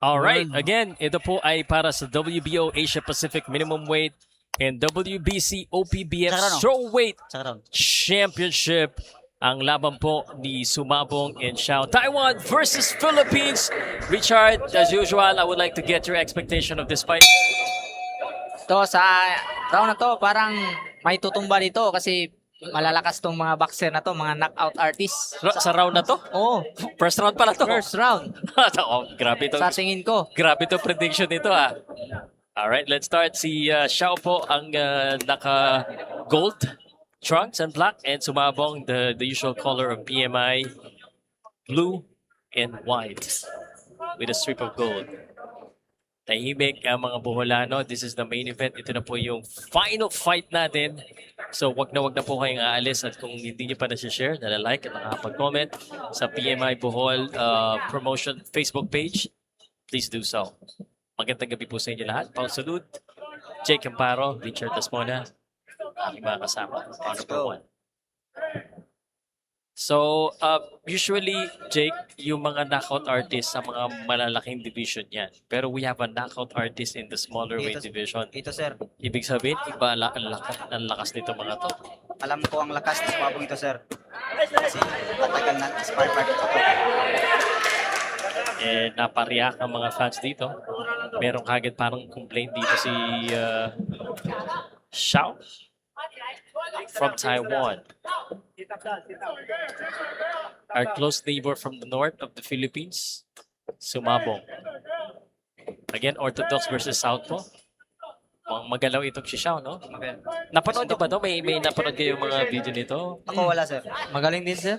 Alright, again, ito po ay para sa WBO Asia Pacific Minimum Weight and WBC OPBF Tsaka ano? Strawweight Tsaka Championship. Ang laban po ni Sumabong and Xiao. Taiwan versus Philippines. Richard, as usual, I would like to get your expectation of this fight. To sa round na to, parang may tutumba dito kasi malalakas tong mga boxer na to, mga knockout artists. Sa round na to? Oo, First round pala to. first round. Oh, grabe to. Sa tingin ko. Grabe to prediction nito ah. Alright, let's start. Si Xiao po ang naka-gold trunks and black, and Sumabong the usual color of PMI, blue and white with a strip of gold. Tahimik ang mga buholano. This is the main event. Ito na po yung final fight natin. So wag na po kayong aalis, at kung hindi nyo pa na-share, na-like at nakapag-comment sa PMI Bohol promotion Facebook page, please do so. Magandang gabi po sa inyo lahat. Paul Salud, Jake Amparo, Richard Dasmona, aking mga kasama. Number 1. So, usually, Jake, yung mga knockout artists sa mga malalaking division yan. Pero we have a knockout artist in the smaller weight division. Ito sir, Ibig sabihin, iba ang lakas nito mga to. alam ko ang lakas ng Sumabong ito sir. Kasi matagal na spar partner ko. Napariyak ang mga fans dito. Meron kagad parang complaint dito si Xiao from Taiwan. Our close neighbor from the north of the Philippines, Sumabong. Again, Orthodox versus Southpaw. Magalaw itong si Xiao, no? Napanood niyo ba to? May napanood kayo yung mga video nito? Ako wala sir. Magaling din, sir.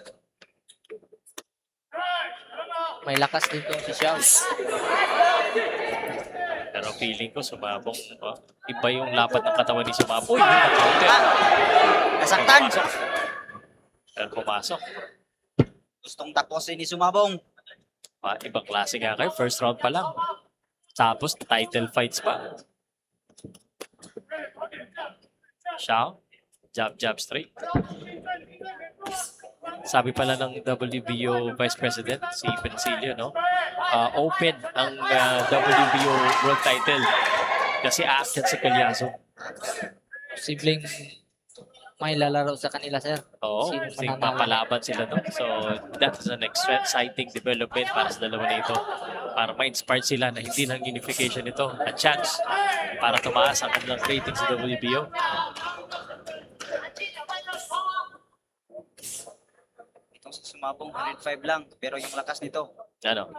May lakas din tong si Xiao. Pero feeling ko, Sumabong. Iba yung lapad ng katawan ni Sumabong. Uy, counter. Nasaktan! Pero pumasok. Gustong tapusin ni Sumabong. Ibang klase nga kayo. First round pa lang. Tapos title fights pa. Xiao. Jab straight. Sabi pala ng WBO Vice President, si Pensilio, no? Open ang WBO World Title. Kasi aakyat si Calyazo. Posibleng may lalaro sa kanila, sir. Oo, Sino kasi mananalo? papalaban sila, no? So, that is an exciting development para sa dalawa na ito. Para ma-inspire sila na hindi lang unification ito, a chance para tumaas ang kanilang rating sa WBO. Itong si Sumabong 105 lang. Pero yung lakas nito, Ano?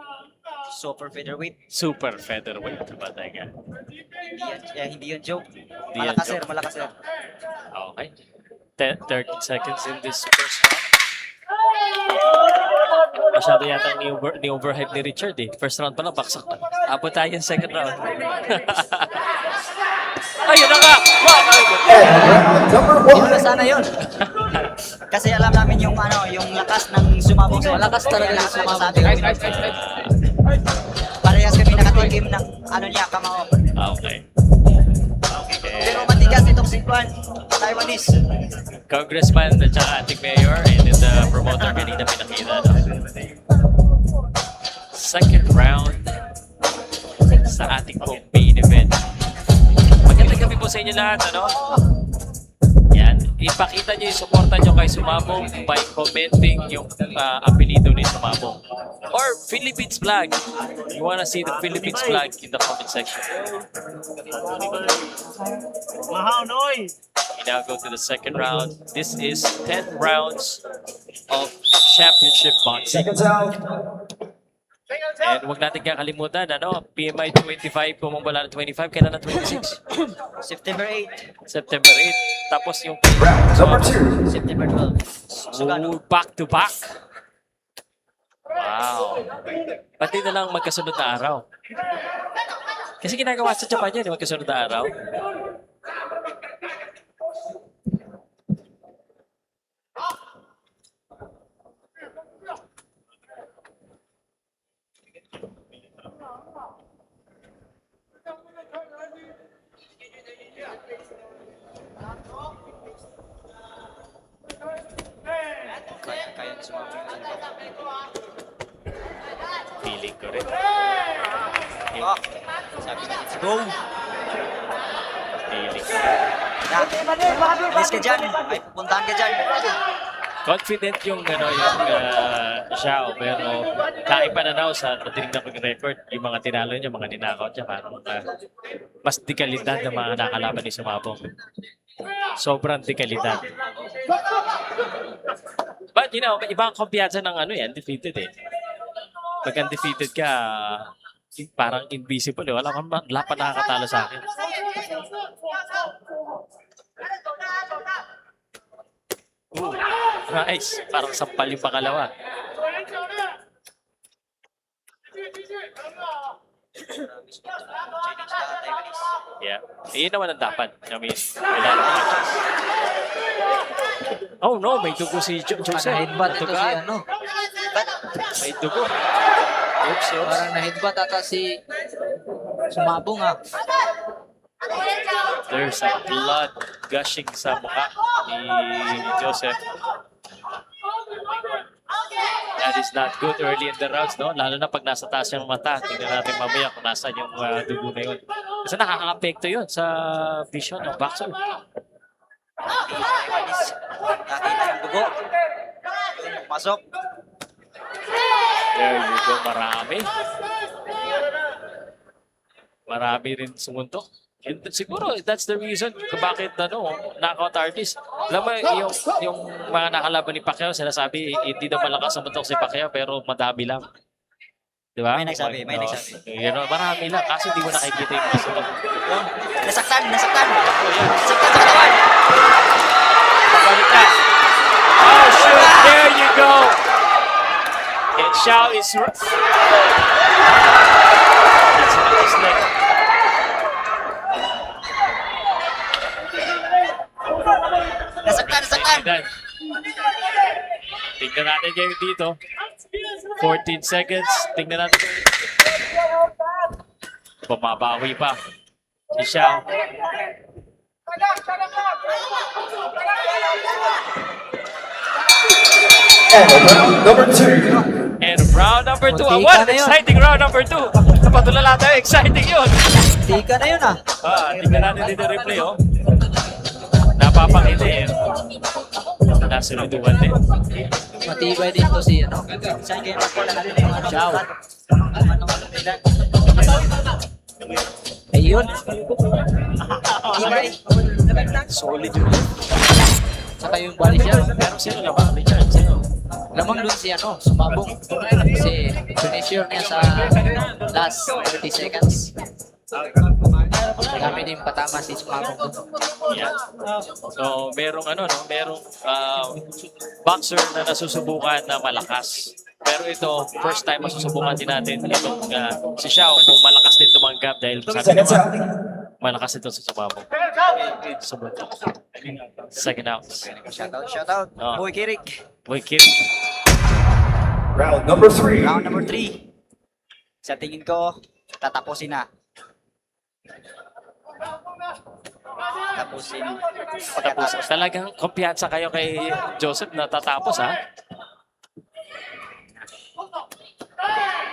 super featherweight. Super featherweight. Diba, teka? Hindi yun joke. Hindi yan Malakas joke. sir, malakas sir. Okay. 13 seconds in this first round. Masyado yata ni-overhype ni Richard eh. First round pa lang, baksak na. Abot tayo yung second round. Ayun na nga! Yun na sana yun. Kasi alam namin yung yung lakas ng Sumabong sir. Malakas talaga yung Sumabong. Sabi kami, parehas kami nakatikim ng niya, kamao. Okay. Pero matigas itong si Juan, Taiwanese. Congressman at saka ating mayor and then the promoter kanina pinakita. No? Second round sa ating pong main event. Magandang gabi po sa inyo lahat. Ano? Yan. Ipakita nyo yung suporta nyo kay Sumabong by commenting yung apelido ni Sumabong. Or Philippines flag. You wanna see the Philippines flag in the comment section. We now go to the second round. This is 10 rounds of championship boxing. And huwag natin kakalimutan, PMI 25, pumambala ng 25, kailan ng 26? September 8, September 8. Tapos yung September 12. back to back. Wow. Pati na lang magkasunod na araw. Kasi ginagawa sa Japan yan, magkasunod na araw. Kaya ni Sumabong. Feeling ko rin. Oh, sabi na, let's go. Feeling. Alis ka dyan. Ay, pupuntahan ka dyan. Confident yung Xiao, pero laking pananaw sa tinignan ko yung record, yung mga tinalo niya, mga ninakaw niya, parang mas dekalidad ng mga nakalaban ni Sumabong. Sobrang dekalidad. But you know, iba ang kumpiyansa ng undefeated eh. Pag undefeated ka, parang invisible eh. Wala pa nakakatalo sa akin. Ooh, nice. Parang sampal yung pangalawa. Yeah. Iyon naman ang dapat. I mean, kailangan ng matches. Oh no, may dugo si Joseph. Na-headbutt ito si May dugo. Oops, oops. Parang na-headbutt ata si Sumabong There's a blood gushing sa mukha ni Joseph. That is not good early in the rounds, no? Lalo na pag nasa taas yung mata. Tingnan natin mamaya kung nasa yung dugo na yun. Kasi nakaka-apekto yun sa vision ng boxer. Nakita yung dugo. Pasok. There you go, marami. Marami rin sumuntok. And siguro, that's the reason kung bakit knockout artist. Alam mo, yung mga nakalaban ni Pacquiao, sinasabi, hindi daw malakas sumuntok si Pacquiao, pero madami lang. Di ba? May nagsabi. Marami lang, kasi hindi mo nakikita yung mga suntok. Nasaktan. Nasaktan sa katawan. Pabalik na. Oh, shoot! There you go! And Xiao is... That's a nice leg. Nasaktan. Then, tingnan natin kayo dito. 14 seconds. Tingnan natin. Bumabawi pa. Si Xiao. And round number 2. Muntika What? na yun. Exciting round number 2. Napatulala tayo. Exciting yun. Tika na yun Tingnan natin dito replay, oh. Napapakita eh. Nasunduan din. Matibay din to si Saan kayo magpala natin yung Xiao. Ilan? Ayun. Ibay. Solid yun. Saka yung body shot. Pero sino na ba? Richard, sino? Lamang dun si Sumabong. Kasi finisher niya sa last 30 seconds. Dami din patama si Sumabong dun. Yeah. So, merong boxer na nasusubukan na malakas. Pero ito, first time masusubukan din natin itong si Xiao kung malakas din tumanggap dahil sabi naman, malakas ito sa Sumabong. Sumuntok. Second out. Shoutout. Oh. Boy Kirik. Boy, kid. Round number 3. Round number 3. Sa tingin ko, tatapusin na. Tapusin. Tapos, talagang kumpiyansa kayo kay Joseph na tatapos, ha?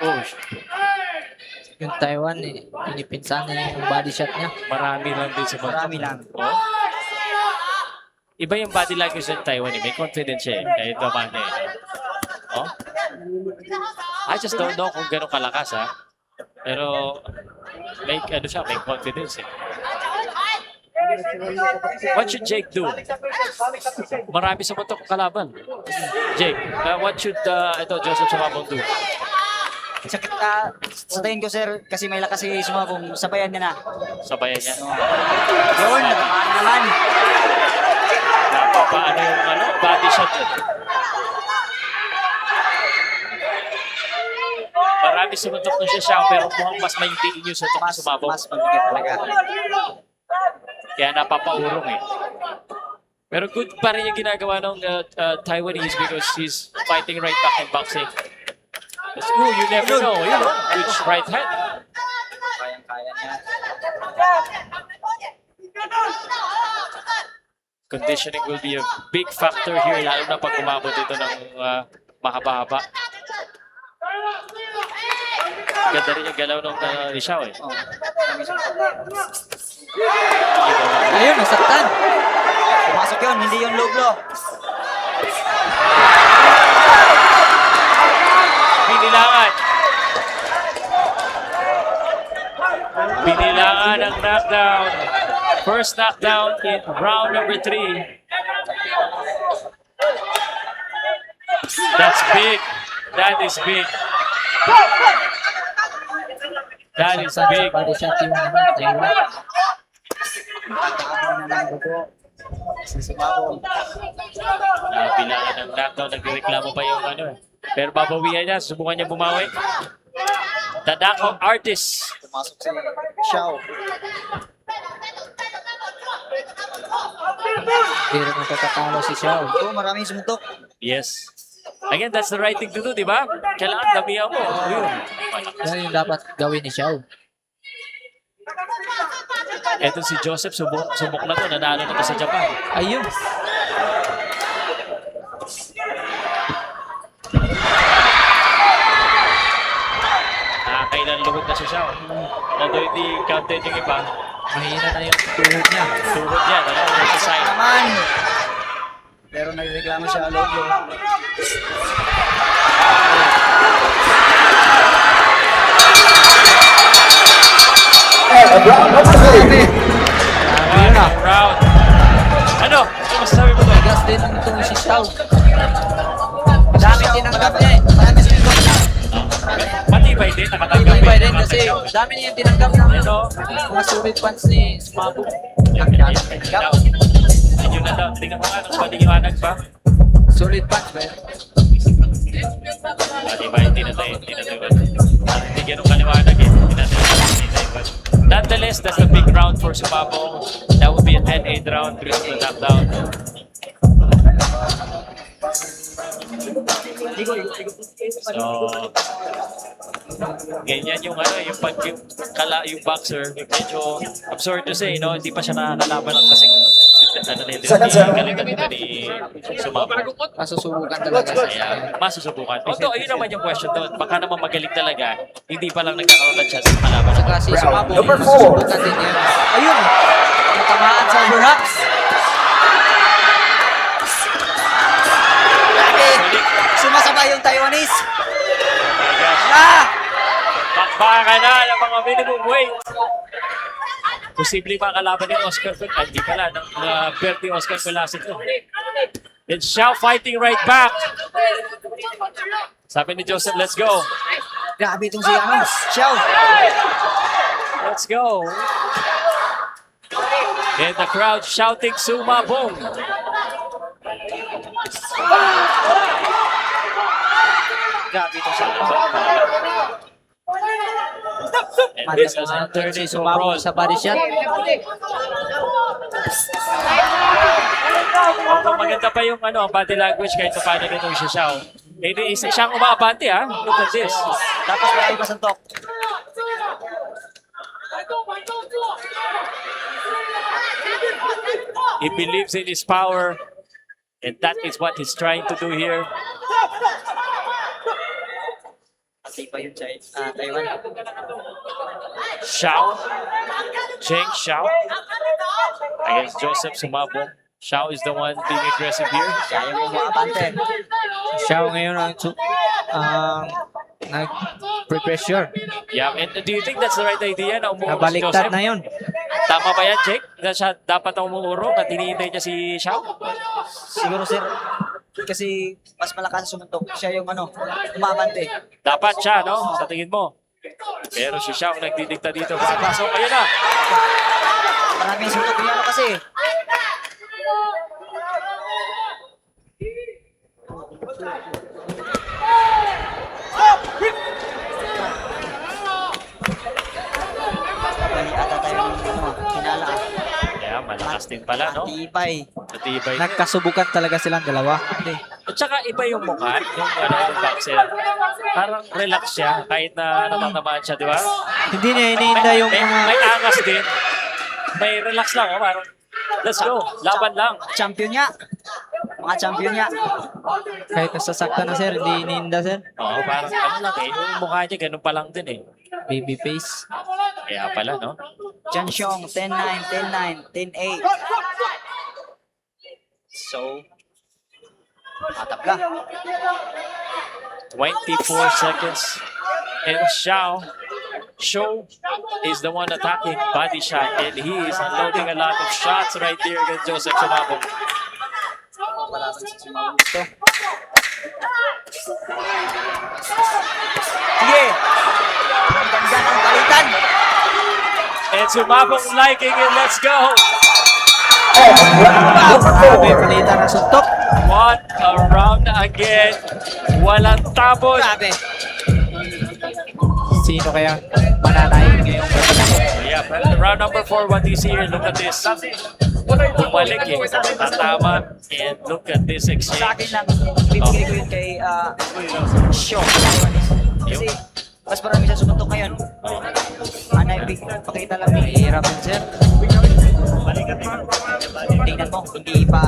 Oh, Yung Taiwan, pinipinsan niya yung body shot niya. marami lang din sa Marami lang. Oh. Iba yung body language ng Taiwan eh. May confidence siya eh. Kahit naman eh. Oh? I just don't know kung gano'ng kalakas ha. Pero may may confidence eh. What should Jake do? Marami sa matok kalaban. Jake, what should Joseph Sumabong do? Sa tingin ko, sir, kasi may lakas si Sumabong, sabayan niya na. Sabayan niya. Yun, natamaan naman. Napapaano yung body shot yun. Marami sumutok na siya pero mukhang mas maintain yung sutok ng Sumabong. Mas mabigat talaga. Kaya napapaurong eh. Pero good pa rin yung ginagawa ng Taiwanese because he's fighting right back in boxing. Ooh, you never know. You know, which right hand. Kayang-kaya niya. Conditioning will be a big factor here, lalo na pag umabot ito ng mahaba-haba. Ganda rin yung galaw ng ni Xiao eh. Oh, maraming suntok. Ayun, nasaktan. Pumasok yun, hindi yung low blow. Binilangan. Binilangan ang knockdown. First knockdown in round number 3. That's big. That is big. That is big. Body shot yung Taiwan. Tama na ng dugo. Si Sumabong. Bilangan ng knockdown. Nagreklamo pa yung ano eh. Pero babawihan niya. Subukan niya bumawi. The knockout artist. Pumasok si Xiao. Hindi rin magkakatalo si Xiao. Oh, maraming sumuntok. Yes. Again, that's the right thing to do, di ba? Kailangan damihan mo. Yun. Yan yung dapat gawin ni Xiao. Eto si Joseph, subok na to. Nanalo na to sa Japan. Ayun. Nakakailan luhod na si Xiao. Although hindi counted yung iba. Mahina na yung tuhod niya. Tuhod yan. Ano? Sa side. Naman. Pero nagreklamo siya low blow. And round number 3. Round. Ano? Ano masasabi mo doon? Gas din itong si Xiao. Dami tinanggap niya eh. Marami sumuntok. Matibay din. Nakatanggap Ibay din kasi dami niya yung tinanggap ng Ano? mga solid punch ni Sumabong. Yun na daw. Tingnan mo nga. Nung paliwanag pa. Solid punch ba yun? Matibay. Hindi na tayo. Hindi ganun kaliwanag eh. Hindi natin nonetheless, that's a big round for Sumabong. That would be a 10-8 round because of the knockdown. So, ganyan yung ano, yung pag yung boxer, medyo absurd to say, no? Hindi pa siya nakakalaban ng kasing ano na hindi kalitan nito ni Sumabong. Masusubukan talaga siya. Kaya masusubukan. Although, ayun naman yung question doon. Baka naman magaling talaga, hindi pa lang nagkakaroon ng chance sa kalaban. Saka si Sumabong, Number 4. masusubukan din yun. Ayun. Natamaan sa overhooks. Grabe. Sumasabay yung Taiwanese. Ah! Bakbaka na ng mga minimum weight. Posibleng makalaban ni Oscar Ay, hindi pala. Bertie Oscar Velasquez. And Xiao fighting right back. Sabi ni Joseph, let's go. Grabe itong si ano, Xiao. Let's go. And the crowd shouting Sumabong. Grabe itong Xiao. And this has turned Si into a brawl. Sumabong sa body shot. Although maganda pa yung ano, body language kahit paano nitong si Xiao. Eh, isa siyang umabante ha. Look at this. Tapos marami pa suntok. He believes in his power. And that is what he's trying to do here. Pati pa yung Taiwan. Xiao. Cheng Xiao. Against Joseph Sumabong. Xiao is the one being aggressive here. Siya yung umaabante. Xiao ngayon ang nag-pressure. Yeah, and do you think that's the right idea na umuurong si Nabaliktad Joseph? na yun. Tama ba yan, Jake? Na siya dapat ang umuurong at hinihintay niya si Xiao? Siguro sir, kasi mas malakas sa sumuntok. Siya yung ano, umabante. Dapat siya, no? Sa tingin mo. Pero si Xiao nagdidikta dito. So, ayun na. Maraming suntok niya kasi. Mali ata tayo ng ano, kinala. Yeah, malakas din pala, no? Matibay. Matibay. Nagkasubukan talaga silang dalawa. At saka iba yung mukha, yung ano, yung boxer. Parang relax siya kahit na natatamaan siya, di ba? Hindi niya iniinda yung may, mga... may angas din. May relax lang, oh, parang let's go, laban lang. Champion niya. mga champion niya. Kahit nasasaktan na, sir, hindi ininda, sir. Oo, parang ano lang eh. Yung mukha niya, ganun pa lang din eh. Baby face. Kaya pala, no? Chan Xiong, 10-9, 10-9, 10-8. So, matabla. 24 seconds. And Show is the one attacking body shot, and he is unloading a lot of shots right here against Joseph Sumabong. Malaban sa Sumabong gusto. Sige! Ang ganda ng palitan. And Sumabong liking it. Let's go! Grabe, palitan na suntok. What a round again. Walang tapon. Grabe. Sino kaya mananayin ngayong Yeah, but round number 4, what do you see here? Look at this. Bumalik eh. Tatama. And look at this Sa exchange. akin lang, bibigay ko yun kay Xiong. Kasi, mas marami siya sumuntok ngayon. Anay, pakita lang ni hirap din, sir? tingnan mo,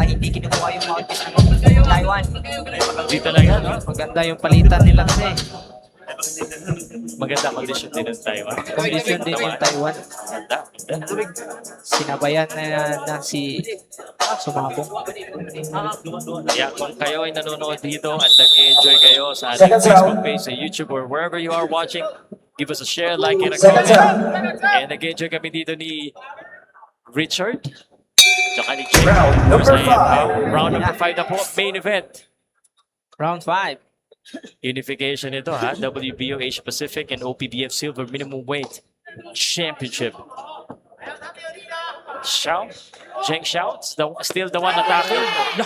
hindi kinukuha yung mouthpiece ng Taiwan. Di talaga, no? Maganda yung palitan nila kasi. Maganda condition din ng Taiwan. Condition din yung Taiwan. Maganda. Sinabayan na si Sumabong. Yeah, kung kayo ay nanonood dito at nag-enjoy kayo sa ating Second Facebook round. page, sa YouTube, or wherever you are watching, give us a share, like, and a Second comment. And nag-enjoy kami dito ni Richard, tsaka ni Jake. Round number five. Round number 5 na po, main event. Round 5. Unification ito ha, WBO Asia Pacific and OPBF Silver Minimum Weight Championship. Zheng Xiao, still the one attacking. No.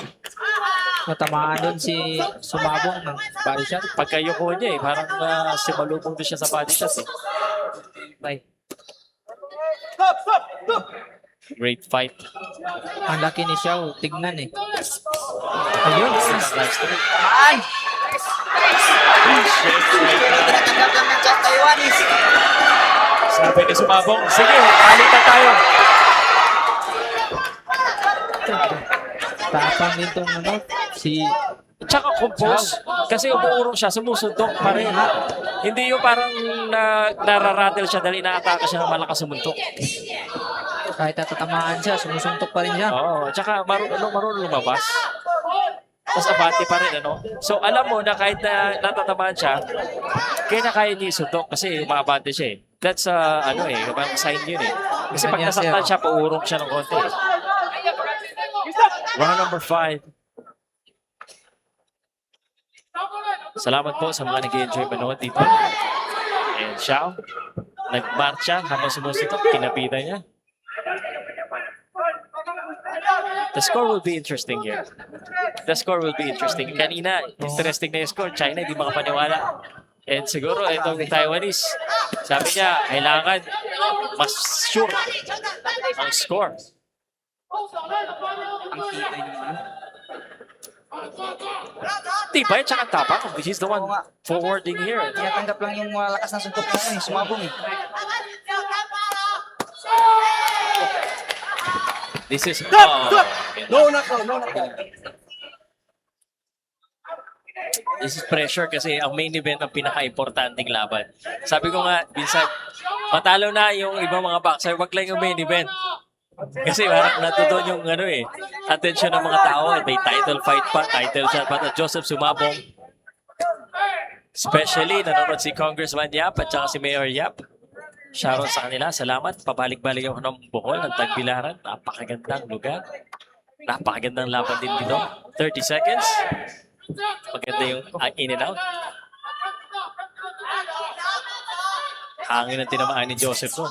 Natamaan doon si Sumabong ng body shot. Pagkayoko niya eh, parang simalubong din siya sa body shot eh. Bye. Great fight. Ang laki ni Xiao, tignan eh. Ayun. Nice to meet. Tamaan! Tinatanggap lang ng Chan Taiwanese. Sabi ni Sumabong, sige, palitan tayo. Tapang din tong ano, si Tsaka compose, kasi umuurong siya, sumusuntok pa rin. Hindi yung parang nararattle siya dahil inaatake siya ng malakas sumuntok. kahit natatamaan siya, sumusuntok pa rin siya. Oo, tsaka marunong lumabas. Tapos abante pa rin, ano? So, alam mo na kahit na natatamaan siya, kaya niya isuntok kasi umabante siya eh. That's, parang sign yun eh. Kasi pag Ganyan nasaktan siya. siya, paurong siya ng konti eh. Round number 5. Salamat po sa mga nag-enjoy manood dito. And Xiao, nagmarcha habang sumusuntok, kinapitan niya. The score will be interesting here. The score will be interesting. Kanina, interesting na yung score. China, hindi makapaniwala. And siguro, itong Taiwanese, sabi niya, kailangan mas sure ang score. Ang tibay naman. Tibay, tsaka tapang. This is the one forwarding here. Tinatanggap lang yung malakas na suntok na Sumabong eh. This is... No knockout, no knockout. This is pressure kasi ang main event ang pinaka-importanting laban. Sabi ko nga, minsan, matalo na yung ibang mga boxer, wag lang yung main event. Kasi parang natutuon yung attention ng mga tao. May title fight pa, title shot pa. Joseph Sumabong. Especially, nanonood si Congressman Yap at saka si Mayor Yap. Shoutout sa kanila. Salamat. Pabalik-balik ako ng Bohol, ng Tagbilaran. Napakagandang lugar. Napakagandang laban din dito. 30 seconds. Maganda yung in and out. Hangin ang tinamaan ni Joseph to.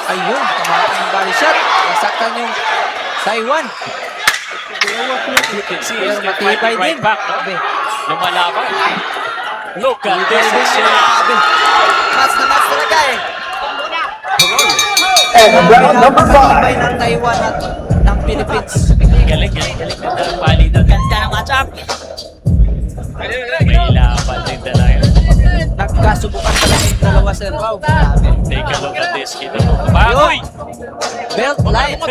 Ayun, tamaan ng body shot. Nasaktan yung Taiwan. You can see Pero he's matibay fighting right din. back. No? Grabe. Lumalaban. Look at this. Grabe. Match na match talaga eh. And round number Tibay 5. ng Taiwan at ng Philippines. Galing. Ganda ng palitan. Ganda ng matchup. May laban din talaga. Nagkasubukan talaga yung dalawa pa, Sir Pao. Take a look at this. Kita mo. Bagoy! Belt line.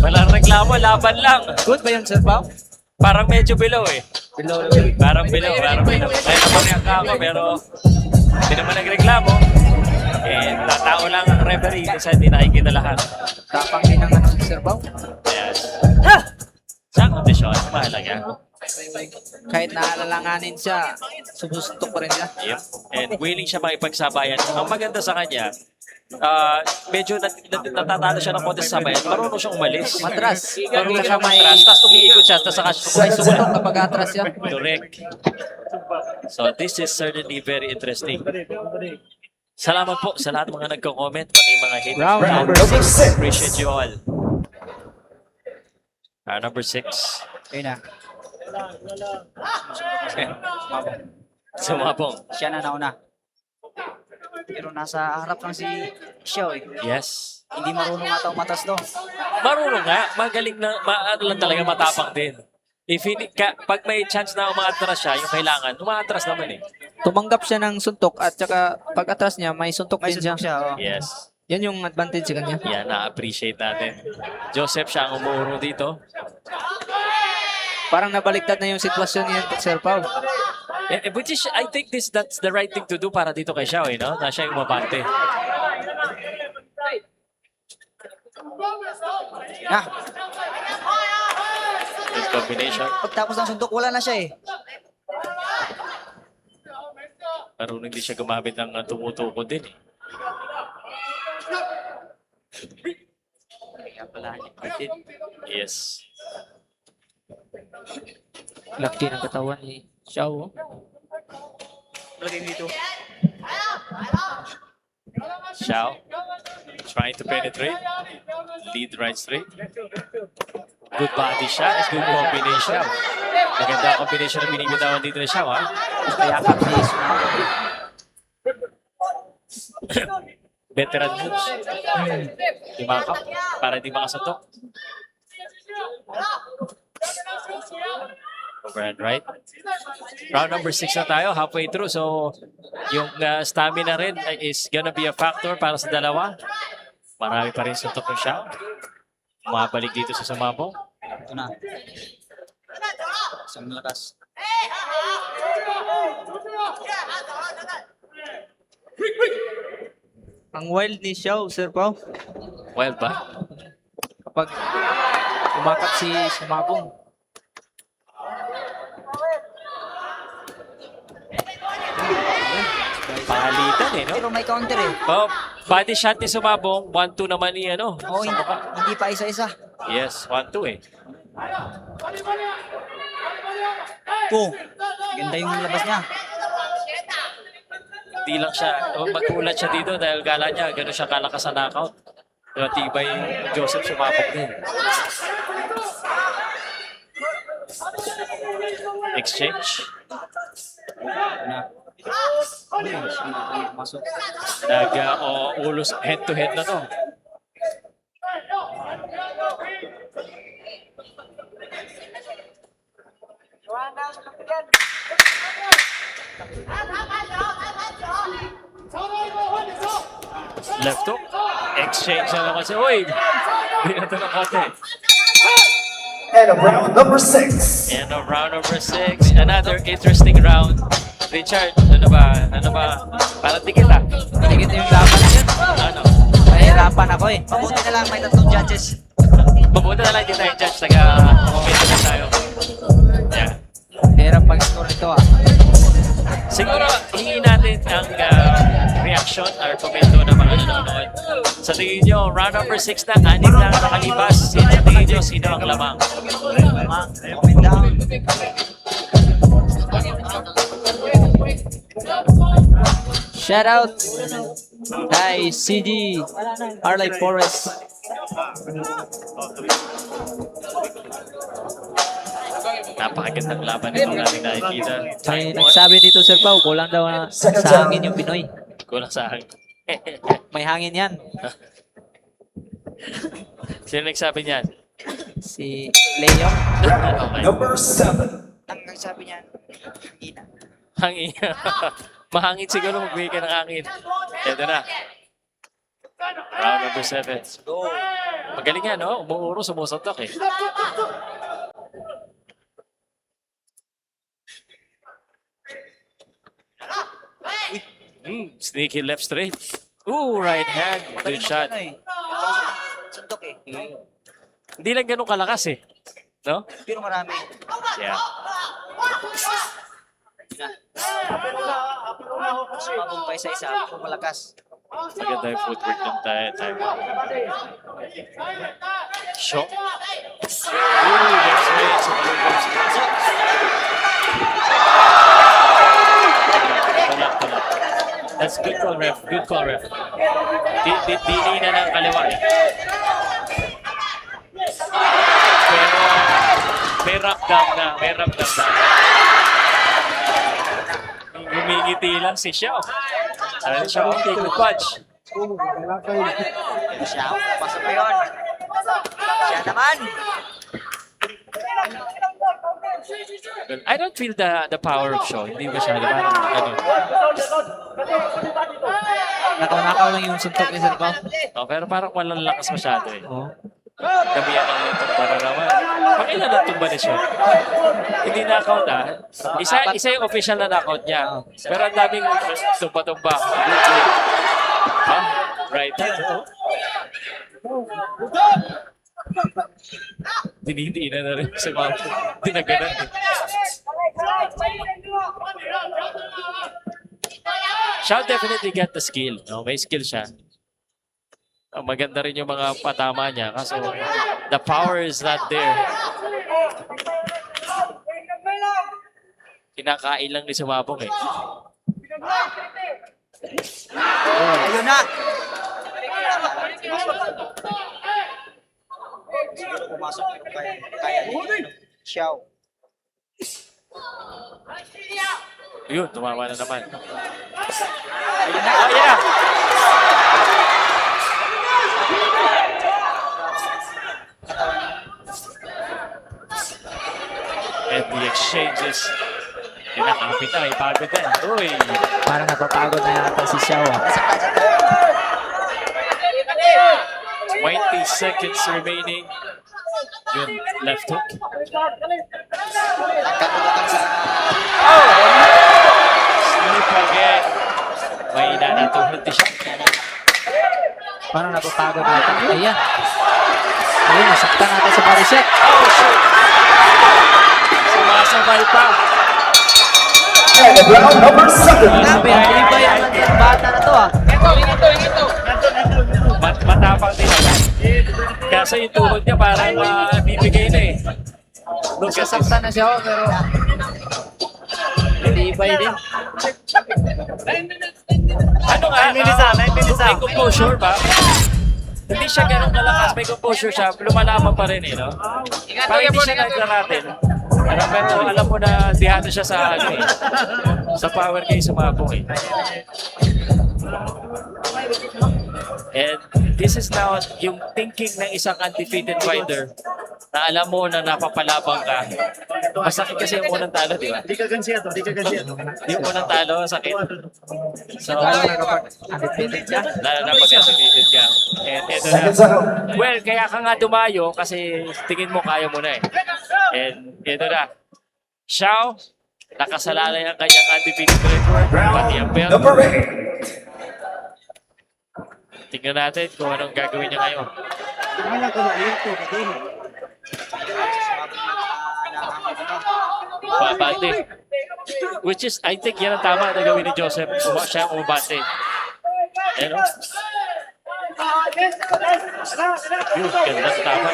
Walang reklamo, laban lang. Good ba yun, Sir Pao? Parang medyo below eh. Below. Parang below. Kaya naman yung ako pero hindi naman nagreklamo. Eh, tatao lang ang referee kasi hindi nakikita lahat. Tapang din ng ano, Sir Pao. Yes. Sa kondisyon, mahalaga. Kahit naalalanganin siya, sumustok pa rin siya. Yep. And willing siya makipagsabayan. Ang maganda sa kanya, medyo natatalo siya ng konti sa sabayan. Marunong siyang umalis. Matras. Marunong siyang matras. Tapos umiikot siya. Tapos saka May sumutok kapag atras siya. correct. So this is certainly very interesting. Salamat po sa lahat ng mga nagko-comment, pati mga haters. Round Number 6. Appreciate you all. Number 6. Ayun na. Sumabong. Siya na nauna. Pero nasa harap lang si Xiao eh. Yes. Hindi marunong ata umatas to. Marunong nga. Magaling na, ano lang talaga, matapang din. If hindi, pag may chance na umaatras siya, yung kailangan, umaatras naman eh. Tumanggap siya ng suntok at saka pag atras niya, may suntok May din siya. suntok siya. Oh. Yes. Yan yung advantage sa kanya. Yan, na-appreciate natin. Joseph siya ang umuuro dito. Parang nabaliktad na yung sitwasyon niya, Sir Pao. Which is, I think that's the right thing to do para dito kay Xiao, eh, no? Na siya yung umabante. Ah, Good combination. pagtapos ng suntok, wala na siya eh. Marunong din siya gumamit ng tumutuko din, eh. Kaya pala, kapatid. Yes. Laki ng katawan ni Xiao. Lagay mo dito. Xiao trying to penetrate. Lead right straight. Good body shot. Good combination. Maganda ang combination na binibitawan dito ni Xiao, ha? Kayakap si Sumabong. Veteran moves. Imakap para di makasatok. Over and right. Round number 6 na tayo, halfway through. So, yung stamina rin is gonna be a factor para sa dalawa. Marami pa rin suntok ng Xiao. Umabalik dito sa Sumabong. Ito na. Isang lakas. Ang wild ni Xiao, Sir Pao. Wild ba? Kapag umakap si Sumabong. Palitan eh, no? Pero may counter eh. Oh, body shot ni Sumabong. 1-2 naman ni ano. Oo, hindi pa isa-isa. Yes, 1-2 eh. Oh, ganda yung labas niya. Di lang siya, magulat siya dito dahil gala niya, gano'n siya kalakas sa knockout. Pero tibay Joseph Sumabong din. Exchange. Masuk. Ulos head to head na to. Left hook. Exchange na naman siya. Uy! Hindi na ito ng konti. And of round number 6. And of round number 6. Another interesting round. Richard, ano ba? Parang tikit ah. Tigit yung laban niya. Ano? Nahihirapan ako eh. Mabuti na lang may tatlong judges. Mabuti na lang din tayo judge. Taga-comment na tayo. Yeah. Hirap mag-score nito ah. Siguro, hingin natin ang reaction or komento ng mga nanonood. Sa tingin nyo, round number 6 na, 6 na nakalipas. Sa tingin nyo, sino ang lamang? Comment down. Shout out kay CG Arley Forest. Napakagandang laban nito natin nakikita. May nagsabi dito, Sir Pao, kulang daw na sa hangin yung Pinoy. Kulang sa akin. May hangin yan. Sino nagsabi niyan? Si Leo. Okay. Number 7. Ang nagsabi niya, hangina. Hangin. Mahangin siguro, magbigay ka ng hangin. Ito na. Round number 7. Go. Magaling yan, no? Umuuro, sumusuntok eh. Sneaky left straight. Ooh, right hand. Good shot. Ano eh. Suntok eh. Hindi lang ganun kalakas eh. No? Pero marami. Yeah. Sumabong pa isa-isa. Kung malakas. Maganda yung footwork ng time. Shot. Ooh, left straight. Tulak. That's good call, ref. Good call, ref. Dili na ng kaliwa eh. Pero may ramdam na. Humingiti lang si Xiao. Ano siya? Okay, good punch. Siya. Pasok pa yun. Siya naman. I don't feel the power of Xiao. Hindi masyado. Parang ano. Nakaw-nakaw lang yung suntok ni Sir Pao. Oh, pero parang walang lakas masyado eh. Oo. Kamiyan ang tumba na naman. Pakilan ang tumba ni Xiao. Hindi knockout ah. Isa yung official na knockout niya. Pero ang daming tumba-tumba. Ha? Right hand. Dinidiinan na rin sa mga dinaganan. Xiao definitely got the skill. No? May skill siya. Maganda rin yung mga patama niya. Kaso, the power is not there. Kinakain lang ni Sumabong eh. Ayun na. Siguro pumasok yung kaya ni Xiao. Yun, tumama na naman. Ayun na. Oh, yeah! And the exchanges. Kinakapit na, may pagod na. Uy! Parang napapagod na yata si Xiao. 20 seconds remaining. Yun, left hook. Oh! Slip again. May inanatuhod din siya. Parang napapagod na yata. Ayan. Ayun, nasaktan natin sa body shot. Oh, shit! Sumasabay pa. And round number 7. Grabe, alibay ang bata na to ah. Matapang din naman. Kasi yung tuhod niya parang bibigay na eh. Look at this. Nasaktan na siya pero alibay din. Ano nga? May composure ba? Hindi siya ganun kalakas. May composure siya. Lumalaman pa rin eh, no? Parang hindi siya naglaratin. Pero alam mo na dihado siya sa ano eh. Sa power kay Sumabong eh. And this is now yung thinking ng isang undefeated fighter na alam mo na napapalabang ka. Masakit kasi yung unang talo, di ba? Di ka gansiya to, di ka gansiya to. Yung unang talo, sakit. So, Lalo na kapag undefeated ka. lalo na pag undefeated ka. And ito na. Seconds out. Well, kaya ka nga dumayo kasi tingin mo kaya mo na eh. And ito na. Xiao, nakasalalay ang kanyang undefeated record. Pati ang belt. Number 8. Tingnan natin kung anong gagawin niya ngayon. Wala ko na yun to, katin. Babante. Which is, I think yan ang tama na gawin ni Joseph. Siya ang umabante. Ano? Yun, ganda sa tama.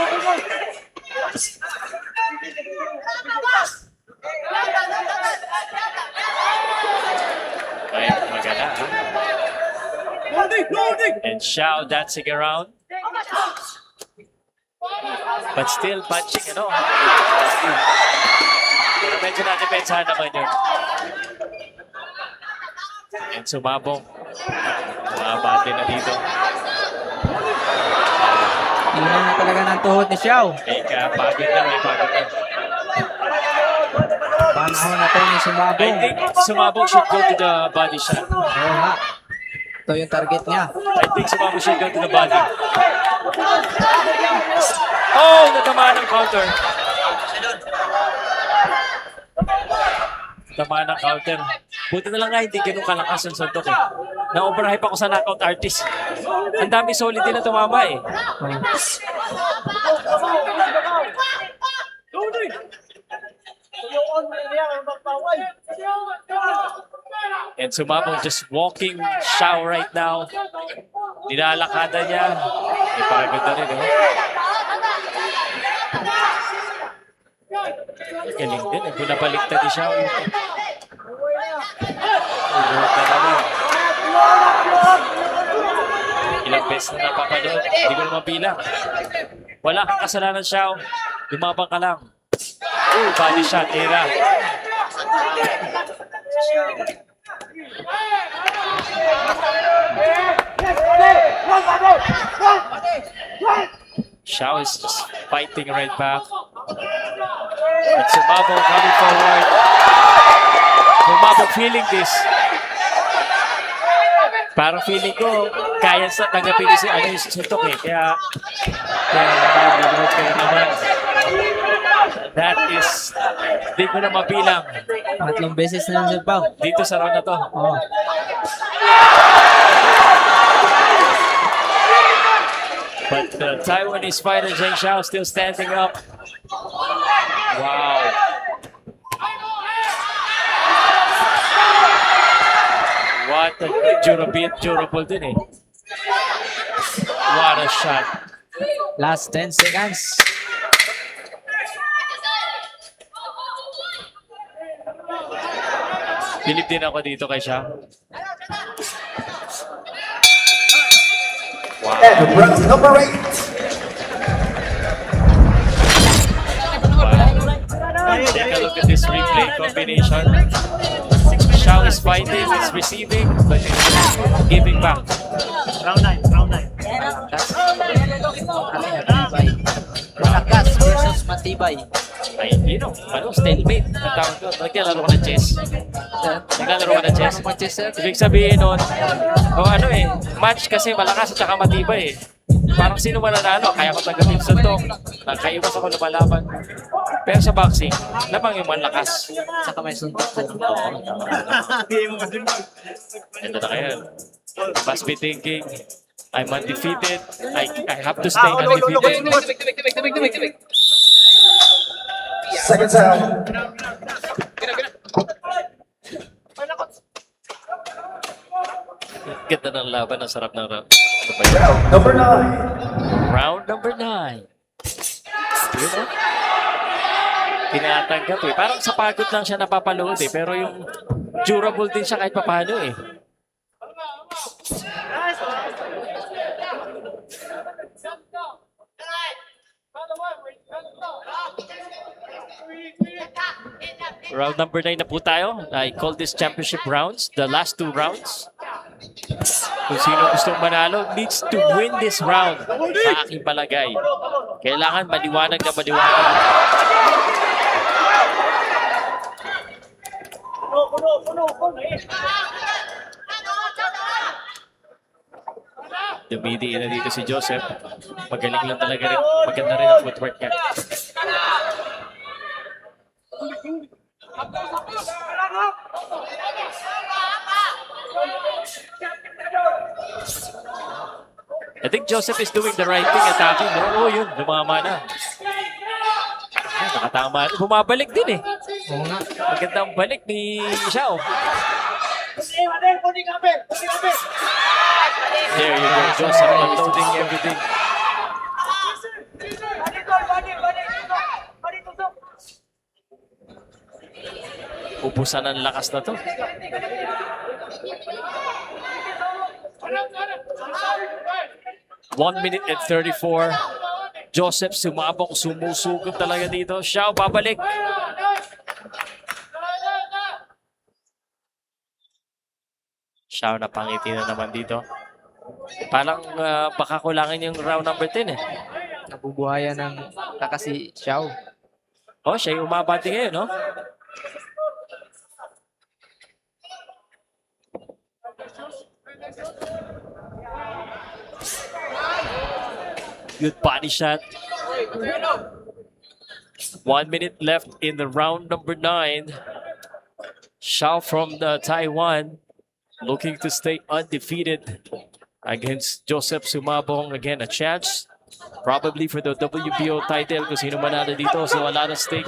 Ay, maganda. Ha? And Xiao dancing around. But still punching, ano? Pero medyo na-depensahan naman yun. And Sumabong. Mabate na dito. Tingnan na talaga ng tuhod ni Xiao. Teka, pagod na, may pagod na. panahon na to ni I Sumabong. think Sumabong should go to the body shot. Oo nga. Ito yung target niya. I think Sumabong should go to the body. Oh, natamaan ng counter. Tamaan ng counter. Buti na lang nga hindi ganun kalakas yung suntok eh. Na-overhype ako sa knockout artist. Ang dami solid din na tumama eh. And Sumabong just walking Xiao right now. Nilalakada niya. May pagod na rin eh. Galing din eh. Pinabaliktad ni Xiao. Ilang beses na napapanood. Hindi ko naman bilang. Wala kang kasalanan, Xiao. Lumabang ka lang. Body shot, era. Xiao is just fighting right back. And Sumabong coming forward. Sumabong feeling this. Parang feeling ko, kaya sa tanggapin si ano yung suntok eh. Kaya nanonood ka na naman. That is, di ko na mabilang Tatlong beses na yung sabaw. dito sa round na to. Oo. But Taiwanese fighter Zheng Xiao still standing up. Wow. What a durable din eh. What a shot. Last 10 seconds. Bilib din ako dito kay Xiao. And round number 8. Take a look at this replay combination. Xiao is fighting, is receiving, but is giving back. Round 9, round 9. Matibay. Malakas versus matibay. Ay, stalemate. Ang tawag doon. Naglalaro ka ng chess. Naglalaro ka ng chess. Ibig sabihin nun, match kasi malakas at saka matibay eh. Parang sino mananalo, kaya ko tanggapin sa suntok. Nakaiwas ako lumalaban. Pero sa boxing, lamang yung malakas. Saka may suntok. Game mo kasi mag. Ito na kayo. Must be thinking, I'm undefeated. I have to stay undefeated. Second sound. Ganda ng laban, ang sarap ng round. Ano ba yun? Round number 9. Round number 9. Yun o. Tinatanggap eh. Parang sa pagod lang siya napapalood eh. Pero yung durable din siya kahit papano eh. Round number 9 na po tayo. I call this championship rounds. The last 2 rounds. Kung sino gustong manalo, needs to win this round sa aking palagay. Kailangan maliwanag na maliwanag. Dumidi na dito si Joseph. Magaling lang talaga rin. Maganda rin ang footwork niya. I think Joseph is doing the right thing, attacking. Oo, yun. Lumama na. Ay, nakatama. Bumabalik din eh. Oo nga. Magandang balik ni Xiao. There you go, Joseph. Unloading everything. Ubusan ang lakas na to. One minute and 34. Joseph sumabong, sumusugod talaga dito. Xiao, babalik. Xiao, napangiti na naman dito. Parang baka kulangin yung round number 10 eh. Nabubuhayan ng kakasi Xiao. Oh, siya yung umabati ngayon, no? Good body shot. 1 minute left in the round number 9. Xiao from Taiwan looking to stay undefeated against Joseph Sumabong. Again, a chance probably for the WBO title kung sino manalo dito. So a lot of stake.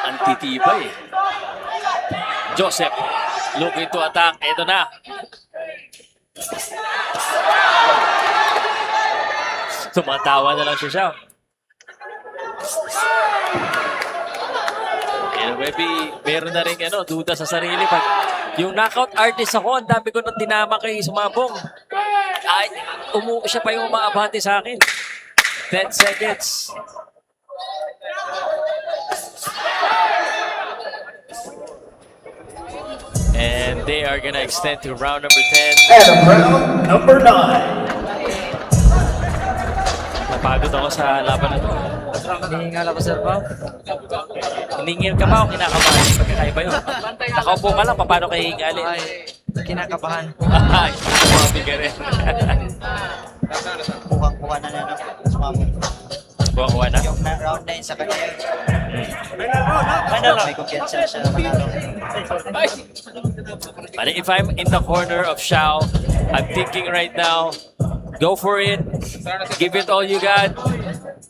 Ang titibay. Joseph looking to attack. Ito na. Tumatawa na lang siya. And maybe meron na rin duda sa sarili. Pag yung knockout artist ako, ang dami ko nang tinama kay Sumabong. Ay, siya pa yung umaabante sa akin. 10 seconds. And they are gonna extend to round number 10. And round number 9. Napagod ako sa laban na to. Hihingal ako, Sir Pao. Hiningil ka ba o kinakabahan? Pagkakaiba yun. Nakaupo ka lang, paano kayo hihingalin? Ay, kinakabahan. Ay, sumami ka rin. Kuha na na, no? Sumabong. Kuha na. Yung round 9 sa kanya yun. Final May kumpiyansa na siya na manalo. But if I'm in the corner of Xiao, I'm thinking right now, go for it. Give it all you got.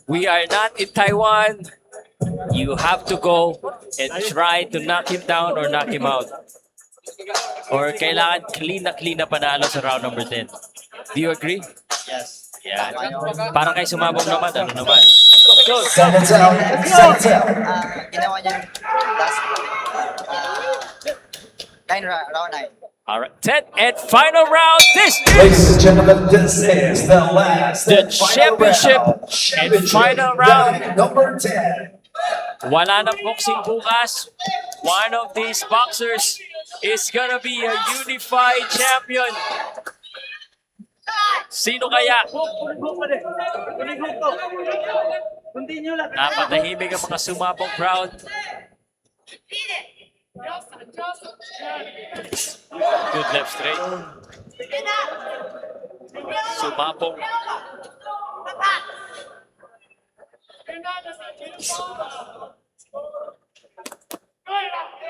We are not in Taiwan. You have to go and try to knock him down or knock him out. Or kailangan clean na panalo sa round number 10. Do you agree? Yes. Yeah. Parang kay Sumabong naman, ano naman? Go! Seconds out. Seconds out. Ginawa niya last round 9. All right, 10th and final round. This Ladies is and gentlemen, this is the last The and final championship round. and Championship final round. number 10. wala nang boxing bukas. One of these boxers is gonna be a unified champion. Sino kaya? Continue lang. Napatahimik ang mga Sumabong crowd. Good left straight. Sumabong.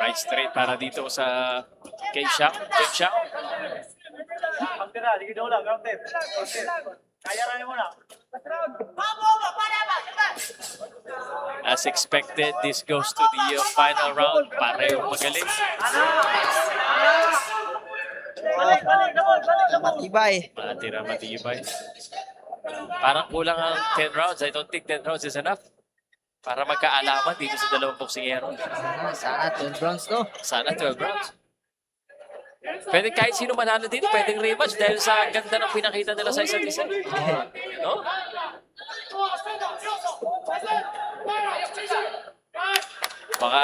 Right straight para dito sa kay Xiao. Pagkira, ligid daw lang. Round 10. Kaya rin mo na. As expected, this goes to the final round. Parehong magaling. Balik. Matibay. Matibay. Parang kulang ang 10 rounds. I don't think 10 rounds is enough para magkaalaman dito sa dalawang boksingero. Sana 12 rounds to. Sana 12 rounds. Pwede kahit sino manalo dito, pwedeng rematch dahil sa ganda ng pinakita nila sa isa't isa. No? Baka...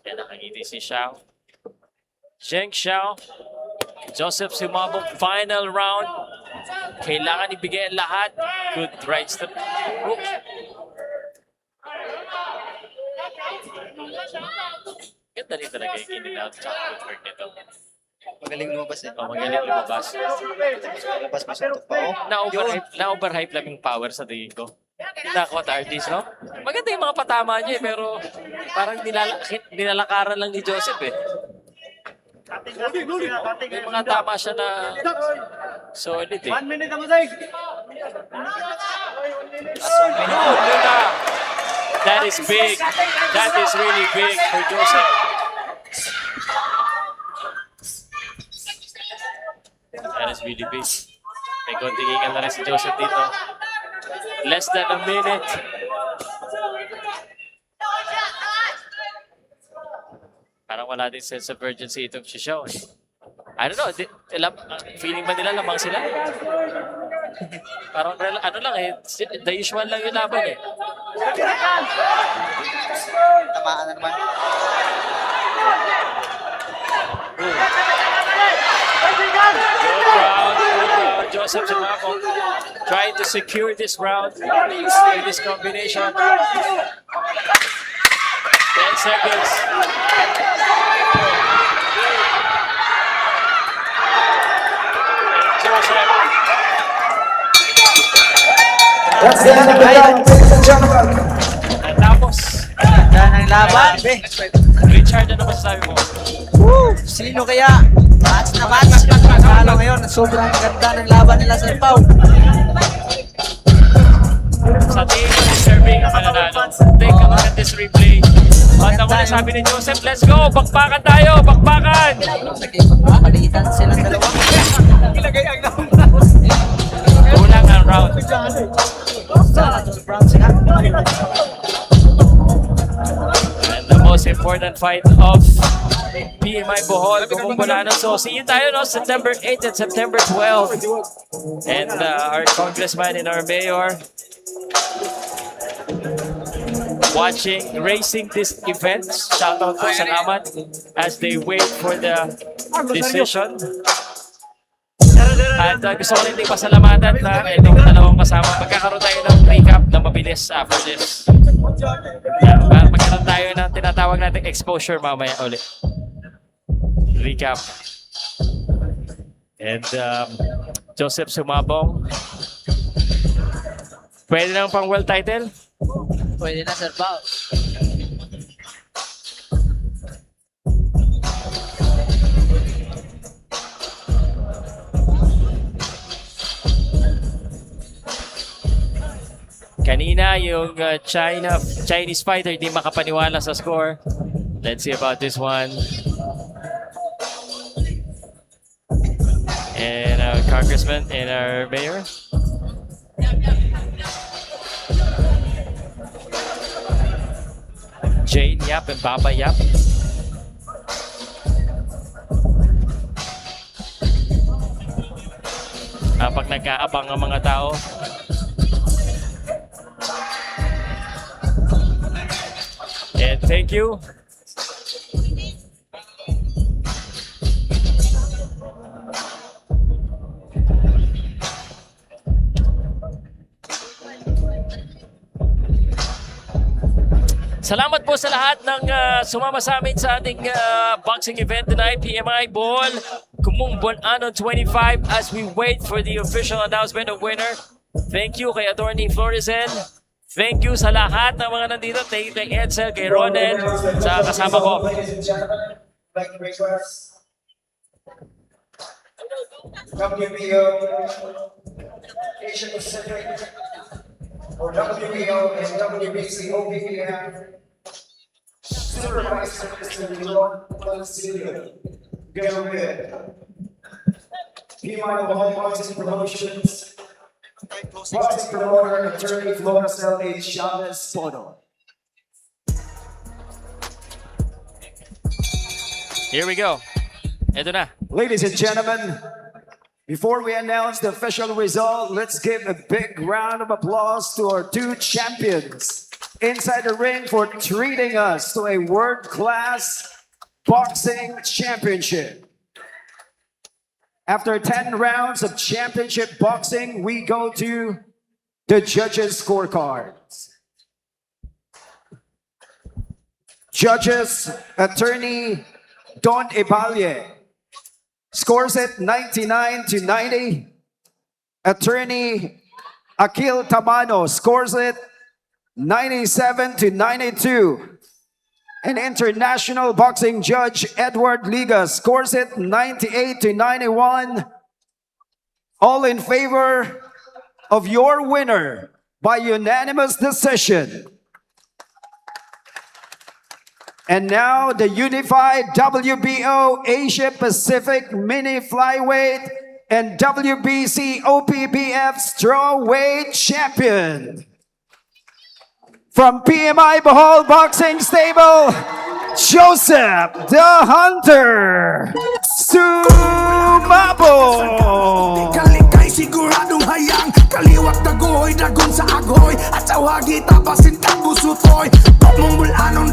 Yan, nakangiti si Xiao. Zheng Xiao. Joseph Sumabong, final round. Kailangan ibigay ang lahat. Good right step. Hook. Ganda rin talaga yung in and out sa footwork nito. Magaling lumabas eh. Magaling lumabas. Lumabas masuntok pa oh. Na-overhype lang yung power sa tingin ko. Knockout artist, no? Maganda yung mga patama niya eh, pero parang nilalakaran lang ni Joseph eh. May mga tama siya na solid eh. 1 minute ang masay. Luna! That is big. That is really big for Joseph. That is really big. May konting ingal na rin si Joseph dito. Less than a minute. Parang wala din sense of urgency itong si Xiao. I don't know. Feeling ba nila lamang sila? Parang ano lang eh. The usual lang yung laban eh. Tamaan na naman. Good round. Joseph Sumabong trying to secure this round with this combination. 10 seconds. That's the end of the round, ladies and gentlemen. Tapos, Ganda ng laban. Richard, ano masasabi mo? Woo! Sino kaya? Match na match. Lalo ngayon, sobrang ganda ng laban nila sa Pau. Sa tingin ko, deserving ang mananalo. Take a look at this replay. At ako na sabi ni Joseph, let's go! Bakbakan tayo! Bakbakan! Palitan silang dalawa. Kulang ang round. Sana to Browns na. And the most important fight of PMI Bohol, Gumumbulano. So, see you tayo, no? September 8 and September 12. And our congressman and our mayor watching, racing this event. Shoutout po, salamat as they wait for the decision. At gusto ko rin din pasalamatan na itong dalawang kasama. Magkakaroon tayo ng recap na mabilis after this. Magkaroon tayo ng tinatawag natin exposure mamaya ulit. Recap. And Joseph Sumabong. Pwede lang pang world title? Pwede na, Sir Pau. Kanina yung Chinese fighter hindi makapaniwala sa score. Let's see about this one. And our congressman and our mayor. Jane Yap and Baba Yap. Pag nagkaabang ang mga tao. And thank you. Salamat po sa lahat ng sumama sa amin sa ating boxing event tonight, PMI Ball Gumumbulano 25, as we wait for the official announcement of winner. Thank you kay Attorney Florisen. Thank you sa lahat ng mga nandito. Thank you kay Edsel, kay Ronen, sa kasama ko. Ladies and gentlemen, I'd like to request WBO Asia Pacific or WBO and WBC OPPF Supervisor Mr. Leon Palacio. Go with PMI Bohol Boxing Promotions. Boxing promoter, attorney Floricel H. Chavez Poto. Here we go. Ito na. Ladies and gentlemen, before we announce the official result, let's give a big round of applause to our two champions inside the ring for treating us to a world-class boxing championship. After 10 rounds of championship boxing, we go to the judges' scorecards. Judges, attorney Don Ibalye scores it 99 to 90. Attorney Akil Tamano scores it 97 to 92. And international boxing judge Edward Liga scores it 98 to 91. All in favor of your winner by unanimous decision. And now the unified WBO Asia Pacific Mini Flyweight and WBC OPBF Strawweight Champion. From PMI Bohol Boxing Stable, Joseph the Hunter Sumabong. Kalikay siguradong hayang kaliwat dagoy dagon sa agoy at sa wagi tapasin tago sutoy Gumumbulano